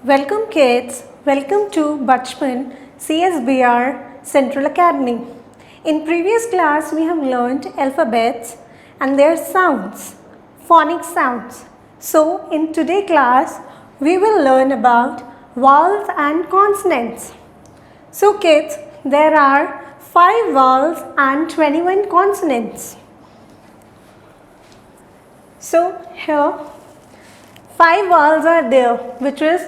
Welcome kids, welcome to Bachpan CSBR Central Academy. In previous class we have learned alphabets and their sounds, phonic sounds. So in today's class we will learn about vowels and consonants. So kids, there are 5 vowels and 21 consonants. So here 5 vowels are there, which is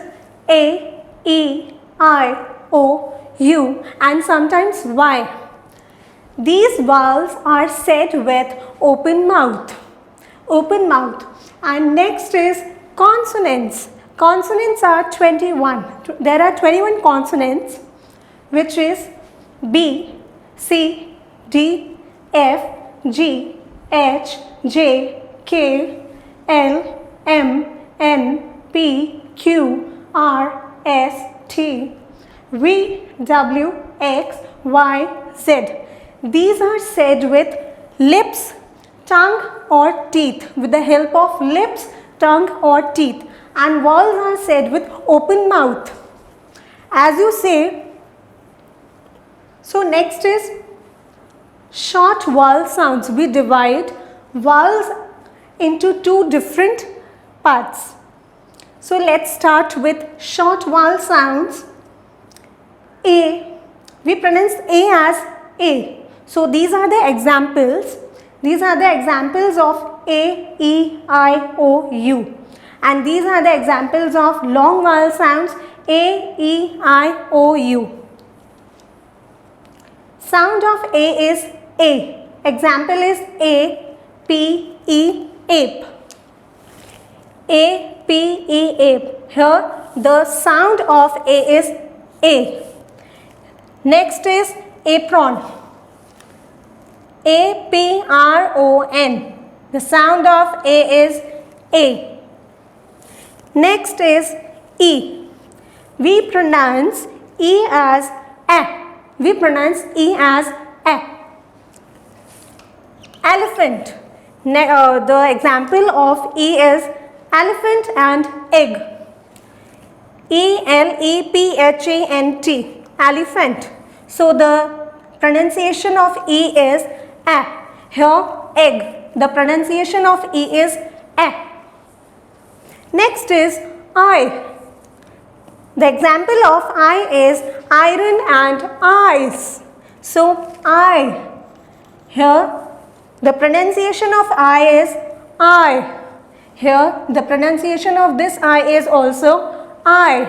A, E, I, O, U and sometimes Y. These vowels are said with open mouth. And next is consonants. Consonants are 21. There are 21 consonants, which is B, C, D, F, G, H, J, K, L, M, N, P, Q, R, S, T, V, W, X, Y, Z. These are said with lips, tongue or teeth, with the help of lips, tongue or teeth. And vowels are said with open mouth. As you say, so next is short vowel sounds. We divide vowels into 2 different parts. So let's start with short vowel sounds. A, we pronounce A as A. So these are the examples. These are the examples of A, E, I, O, U. And these are the examples of long vowel sounds A, E, I, O, U. Sound of A is A. Example is A, P, E, ape. A, P, E, ape. Here the sound of A is A. Next is apron. A, P, R, O, N. The sound of A is A. Next is E. We pronounce E as A. We pronounce E as A. Elephant. The example of E is elephant and egg. E-L-E-P-H-A-N-T. Elephant. So the pronunciation of E is A. Here egg. The pronunciation of E is A. Next is I. The example of I is iron and ice. So I. Here the pronunciation of I is I. Here the pronunciation of this I is also I.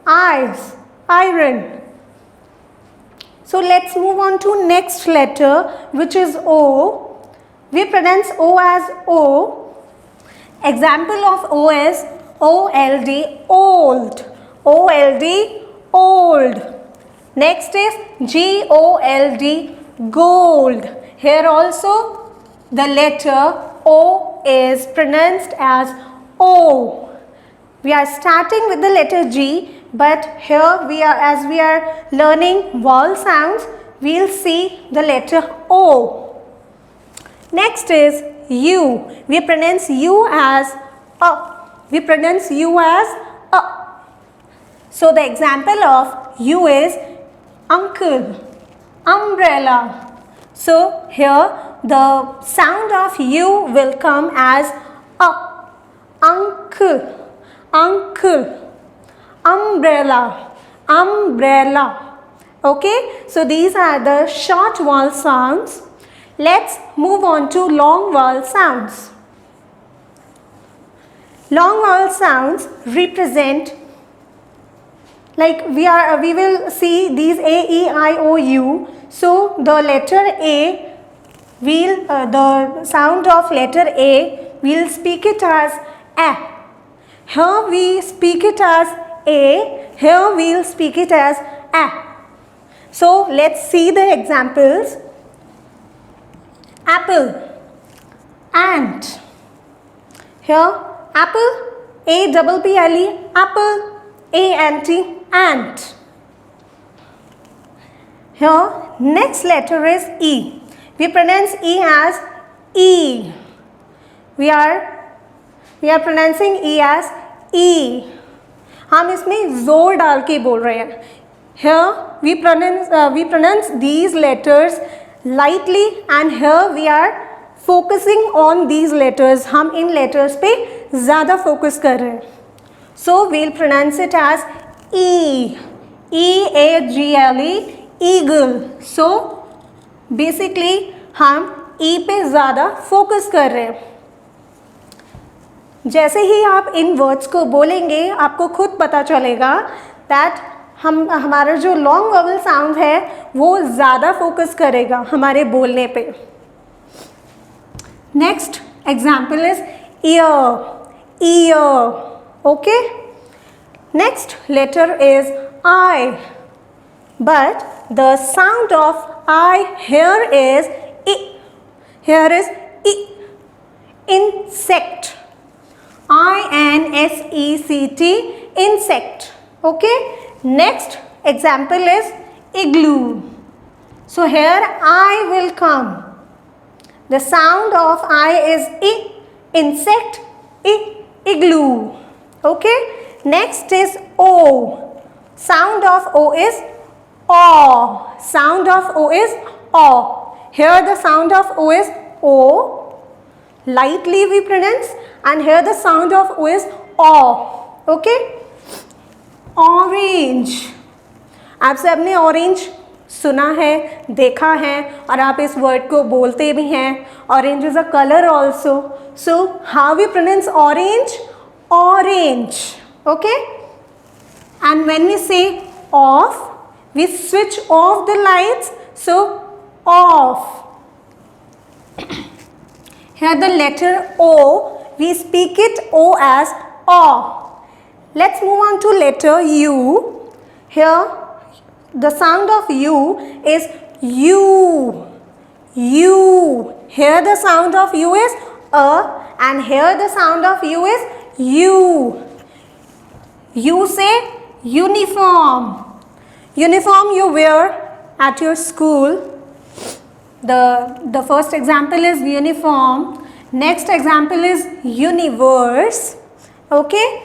Ice. Iron. So let's move on to next letter, which is O. We pronounce O as O. Example of O is O-L-D, old. O-L-D, old. Next is G-O-L-D, gold. Here also the letter O is pronounced as O. We are starting with the letter G, but here as we are learning vowel sounds, we will see the letter O. Next is U. We pronounce U as A. We pronounce U as A. So the example of U is uncle, umbrella. So here the sound of U will come as A. Uncle, uncle, umbrella, umbrella. Okay, so these are the short vowel sounds. Let's move on to long vowel sounds. Long vowel sounds represent, like we will see these A, E, I, O, U. So the letter A will the sound of letter A, we'll speak it as A. Here we speak it as A. Here we'll speak it as A. So let's see the examples. Apple, ant. Here apple, A-double-P-L-E, apple, A-N-T, ant. Here next letter is E. We pronounce E as E. We are pronouncing E as E. हम इसमें जोर डाल के बोल रहे हैं. Here we pronounce these letters lightly and here we are focusing on these letters. हम इन letters पे ज़्यादा focus कर रहे हैं. So we'll pronounce it as E. E-A-G-L-E, eagle. So basically हम E पे ज़्यादा focus कर रहे हैं. जैसे ही आप इन वर्ड्स को बोलेंगे आपको खुद पता चलेगा दैट हमारा जो लॉन्ग वोवेल साउंड है वो ज़्यादा फोकस करेगा हमारे बोलने पे. Next example is ear. Ear. Okay. Next letter is I, but the sound of I here is E. Here is E. Insect. I-N-S-E-C-T, insect. Okay. Next example is igloo. So here I will come. The sound of I is I. Insect. I. Igloo. Okay. Next is O. Sound of O is O. Sound of O is O. Here the sound of O is O. Lightly we pronounce. And here the sound of O is O. Okay. Orange. आप सबने orange सुना है, देखा है और आप इस word को बोलते भी हैं. Orange is a color also. So how we pronounce orange? Orange. Okay. And when we say off, we switch off the lights. So off. Here the letter O. We speak it O as O. Let's move on to letter U. Here the sound of U is U. U. Here the sound of U is A and here the sound of U is U. You say uniform. Uniform you wear at your school. The first example is uniform. Next example is universe. Okay.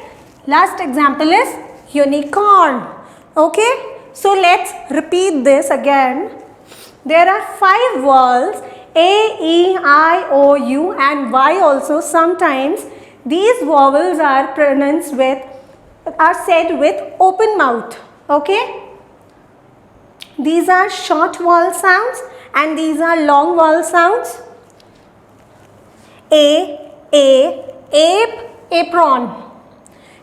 Last example is unicorn. Okay. So let's repeat this again. There are 5 vowels A, E, I, O, U and Y also. Sometimes these vowels are said with open mouth. Okay. These are short vowel sounds and these are long vowel sounds. Ape, apron.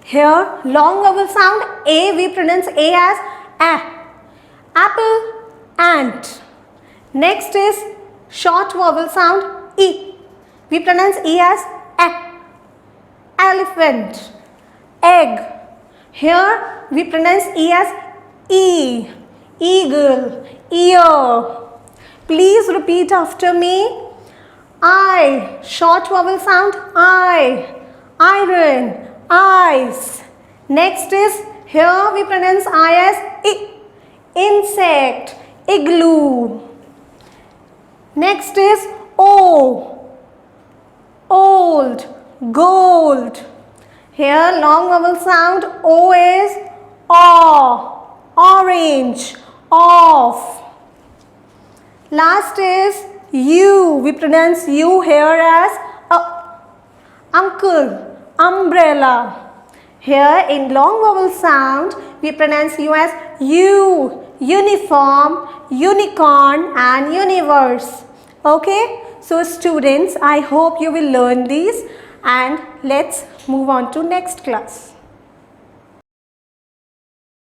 Here long vowel sound A, we pronounce A as A. Apple, ant. Next is short vowel sound E. We pronounce E as A. Elephant, egg. Here we pronounce E as E. Eagle, ear. Please repeat after me. I, short vowel sound I. Iron, eyes. Next is, here we pronounce I as I. Insect, igloo. Next is O. Old, gold. Here long vowel sound O is O. Orange, off. Last is U. We pronounce U here as uncle, umbrella. Here in long vowel sound we pronounce U as U. Uniform, unicorn and universe. Okay. So students, I hope you will learn these and let's move on to next class.